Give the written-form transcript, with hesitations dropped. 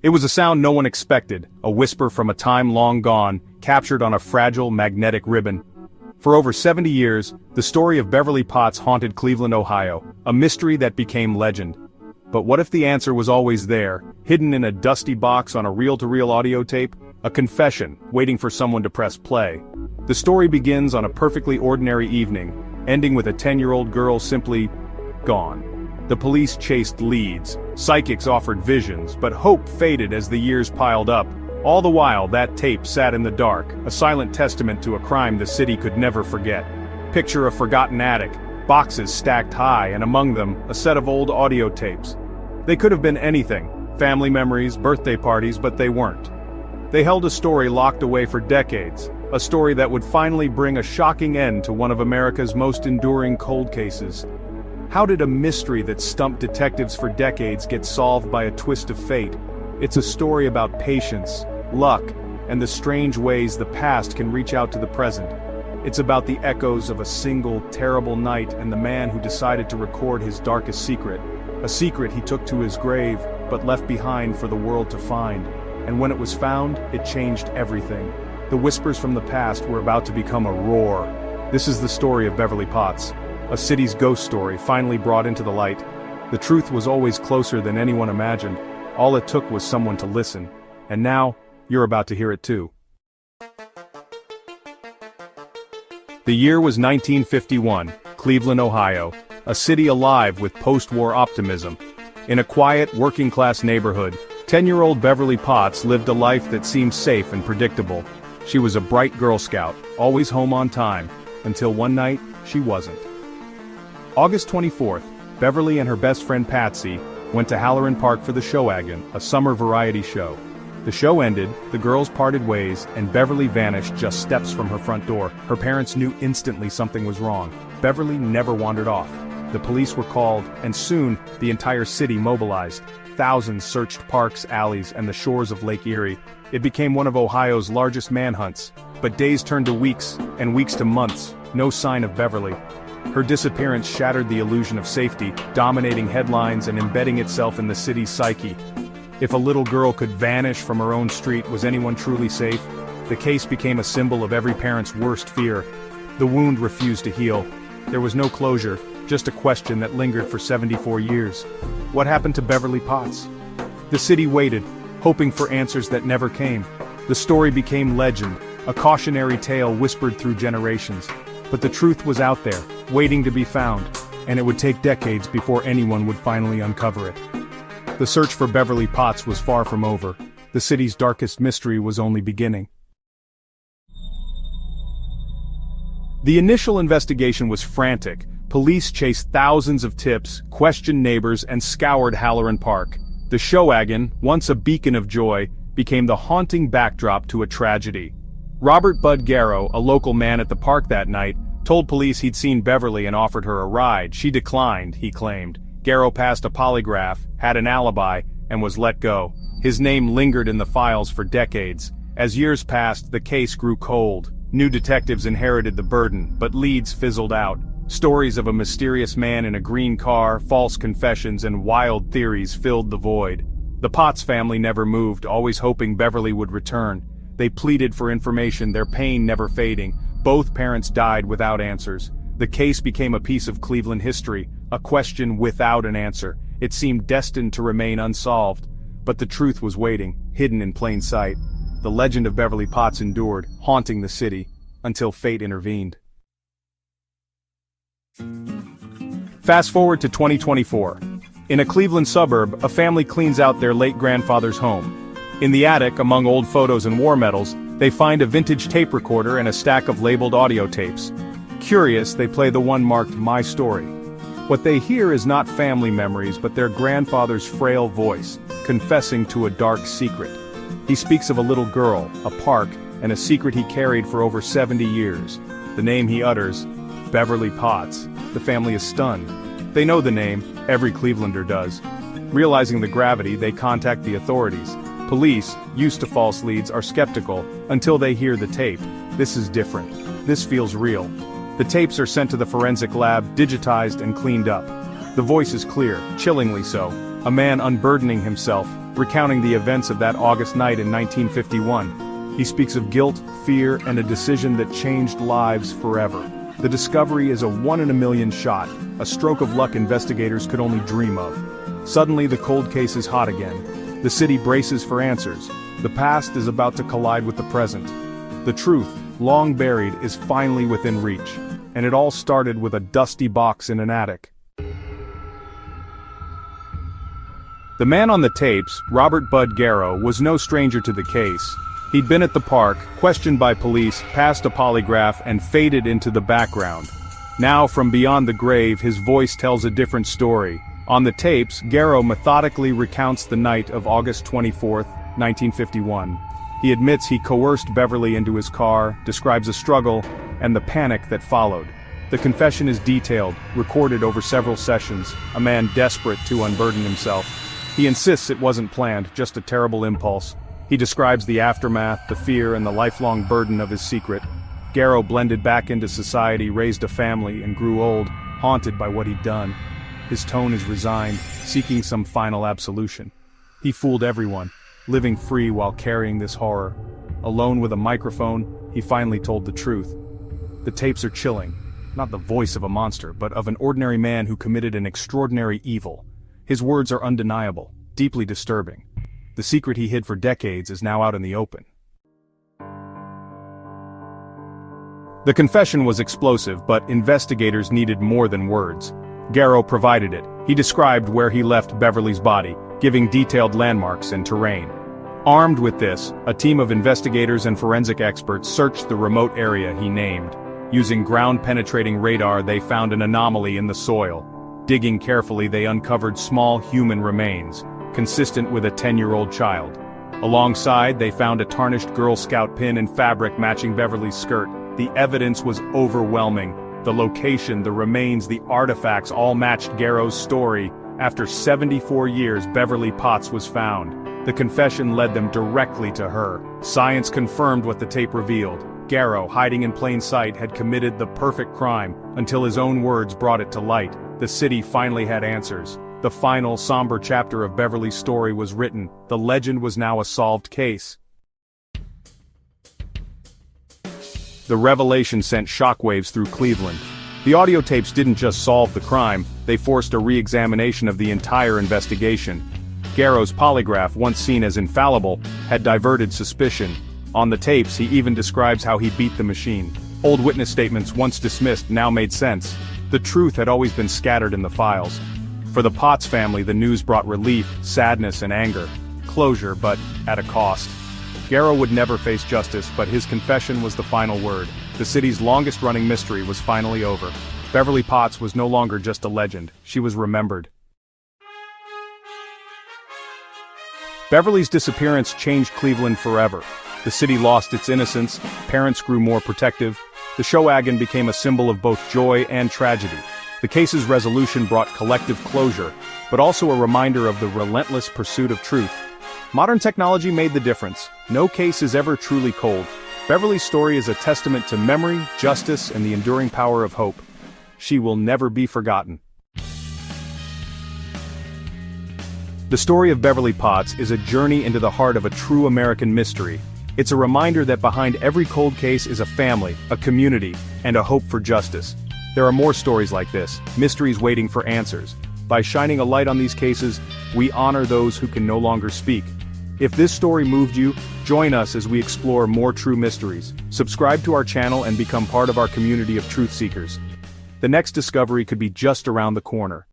It was a sound no one expected, a whisper from a time long gone, captured on a fragile magnetic ribbon. For over 70 years, the story of Beverly Potts haunted Cleveland, Ohio, a mystery that became legend. But what if the answer was always there, hidden in a dusty box on a reel-to-reel audio tape? A confession, waiting for someone to press play. The story begins on a perfectly ordinary evening, ending with a 10-year-old girl simply gone. The police chased leads, psychics offered visions, but hope faded as the years piled up. All the while, that tape sat in the dark, a silent testament to a crime the city could never forget. Picture a forgotten attic, boxes stacked high, and among them, a set of old audio tapes. They could have been anything, family memories, birthday parties, but they weren't. They held a story locked away for decades, a story that would finally bring a shocking end to one of America's most enduring cold cases. How did a mystery that stumped detectives for decades get solved by a twist of fate? It's a story about patience, luck, and the strange ways the past can reach out to the present. It's about the echoes of a single, terrible night and the man who decided to record his darkest secret. A secret he took to his grave, but left behind for the world to find. And when it was found, it changed everything. The whispers from the past were about to become a roar. This is the story of Beverly Potts, a city's ghost story finally brought into the light. The truth was always closer than anyone imagined. All it took was someone to listen. And now, you're about to hear it too. The year was 1951, Cleveland, Ohio, a city alive with post-war optimism. In a quiet, working-class neighborhood, 10-year-old Beverly Potts lived a life that seemed safe and predictable. She was a bright Girl Scout, always home on time, until one night, she wasn't. August 24th, Beverly and her best friend Patsy went to Halloran Park for the Showagon, a summer variety show. The show ended, the girls parted ways, and Beverly vanished just steps from her front door. Her parents knew instantly something was wrong. Beverly never wandered off. The police were called, and soon, the entire city mobilized. Thousands searched parks, alleys, and the shores of Lake Erie. It became one of Ohio's largest manhunts. But days turned to weeks, and weeks to months. No sign of Beverly. Her disappearance shattered the illusion of safety, dominating headlines and embedding itself in the city's psyche. If a little girl could vanish from her own street, was anyone truly safe? The case became a symbol of every parent's worst fear. The wound refused to heal. There was no closure, just a question that lingered for 74 years. What happened to Beverly Potts? The city waited, hoping for answers that never came. The story became legend, a cautionary tale whispered through generations. But the truth was out there, waiting to be found, and it would take decades before anyone would finally uncover it. The search for Beverly Potts was far from over. The city's darkest mystery was only beginning. The initial investigation was frantic. Police chased thousands of tips, questioned neighbors, and scoured Halloran Park. The Showagon, once a beacon of joy, became the haunting backdrop to a tragedy. Robert Bud Garrow, a local man at the park that night, told police he'd seen Beverly and offered her a ride. She declined, he claimed. Garrow passed a polygraph, had an alibi, and was let go. His name lingered in the files for decades. As years passed, the case grew cold. New detectives inherited the burden, but leads fizzled out. Stories of a mysterious man in a green car, false confessions, and wild theories filled the void. The Potts family never moved, always hoping Beverly would return. They pleaded for information, their pain never fading. Both parents died without answers. The case became a piece of Cleveland history, a question without an answer. It seemed destined to remain unsolved. But the truth was waiting, hidden in plain sight. The legend of Beverly Potts endured, haunting the city, until fate intervened. Fast forward to 2024. In a Cleveland suburb, a family cleans out their late grandfather's home. In the attic, among old photos and war medals, they find a vintage tape recorder and a stack of labeled audio tapes. Curious, they play the one marked My Story. What they hear is not family memories but their grandfather's frail voice, confessing to a dark secret. He speaks of a little girl, a park, and a secret he carried for over 70 years. The name he utters, Beverly Potts. The family is stunned. They know the name, every Clevelander does. Realizing the gravity, they contact the authorities. Police, used to false leads, are skeptical until they hear the tape. This is different. This feels real. The tapes are sent to the forensic lab, digitized and cleaned up. The voice is clear, chillingly so. a man unburdening himself, recounting the events of that August night in 1951. He speaks of guilt, fear, and a decision that changed lives forever. The discovery is a one-in-a-million shot, a stroke of luck investigators could only dream of. Suddenly the cold case is hot again. The city braces for answers. The past is about to collide with the present. The truth, long buried, is finally within reach. And it all started with a dusty box in an attic. The man on the tapes, Robert Bud Garrow, was no stranger to the case. He'd been at the park, questioned by police, passed a polygraph, and faded into the background. Now, from beyond the grave, his voice tells a different story. On the tapes, Garrow methodically recounts the night of August 24, 1951. He admits he coerced Beverly into his car, describes a struggle, and the panic that followed. The confession is detailed, recorded over several sessions, a man desperate to unburden himself. He insists it wasn't planned, just a terrible impulse. He describes the aftermath, the fear, and the lifelong burden of his secret. Garrow blended back into society, raised a family, and grew old, haunted by what he'd done. His tone is resigned, seeking some final absolution. He fooled everyone, living free while carrying this horror. Alone with a microphone, he finally told the truth. The tapes are chilling, not the voice of a monster, but of an ordinary man who committed an extraordinary evil. His words are undeniable, deeply disturbing. The secret he hid for decades is now out in the open. The confession was explosive, but investigators needed more than words. Garrow provided it. He described where he left Beverly's body, giving detailed landmarks and terrain. Armed with this, a team of investigators and forensic experts searched the remote area he named. Using ground-penetrating radar, they found an anomaly in the soil. Digging carefully, they uncovered small human remains, consistent with a 10-year-old child. Alongside, they found a tarnished Girl Scout pin and fabric matching Beverly's skirt. The evidence was overwhelming. The location, the remains, the artifacts all matched Garrow's story. After 74 years, Beverly Potts was found. The confession led them directly to her. Science confirmed what the tape revealed. Garrow, hiding in plain sight, had committed the perfect crime, until his own words brought it to light. The city finally had answers. The final, somber chapter of Beverly's story was written. The legend was now a solved case. The revelation sent shockwaves through Cleveland. The audio tapes didn't just solve the crime, they forced a re-examination of the entire investigation. Garrow's polygraph, once seen as infallible, had diverted suspicion. On the tapes, he even describes how he beat the machine. Old witness statements, once dismissed, now made sense. The truth had always been scattered in the files. For the Potts family, the news brought relief, sadness, and anger. Closure, but at a cost. Garrow would never face justice, but his confession was the final word. The city's longest-running mystery was finally over. Beverly Potts was no longer just a legend, she was remembered. Beverly's disappearance changed Cleveland forever. The city lost its innocence, parents grew more protective. The Showagon became a symbol of both joy and tragedy. The case's resolution brought collective closure, but also a reminder of the relentless pursuit of truth. Modern technology made the difference. No case is ever truly cold. Beverly's story is a testament to memory, justice, and the enduring power of hope. She will never be forgotten. The story of Beverly Potts is a journey into the heart of a true American mystery. It's a reminder that behind every cold case is a family, a community, and a hope for justice. There are more stories like this, mysteries waiting for answers. By shining a light on these cases, we honor those who can no longer speak. If this story moved you, join us as we explore more true mysteries. Subscribe to our channel and become part of our community of truth seekers. The next discovery could be just around the corner.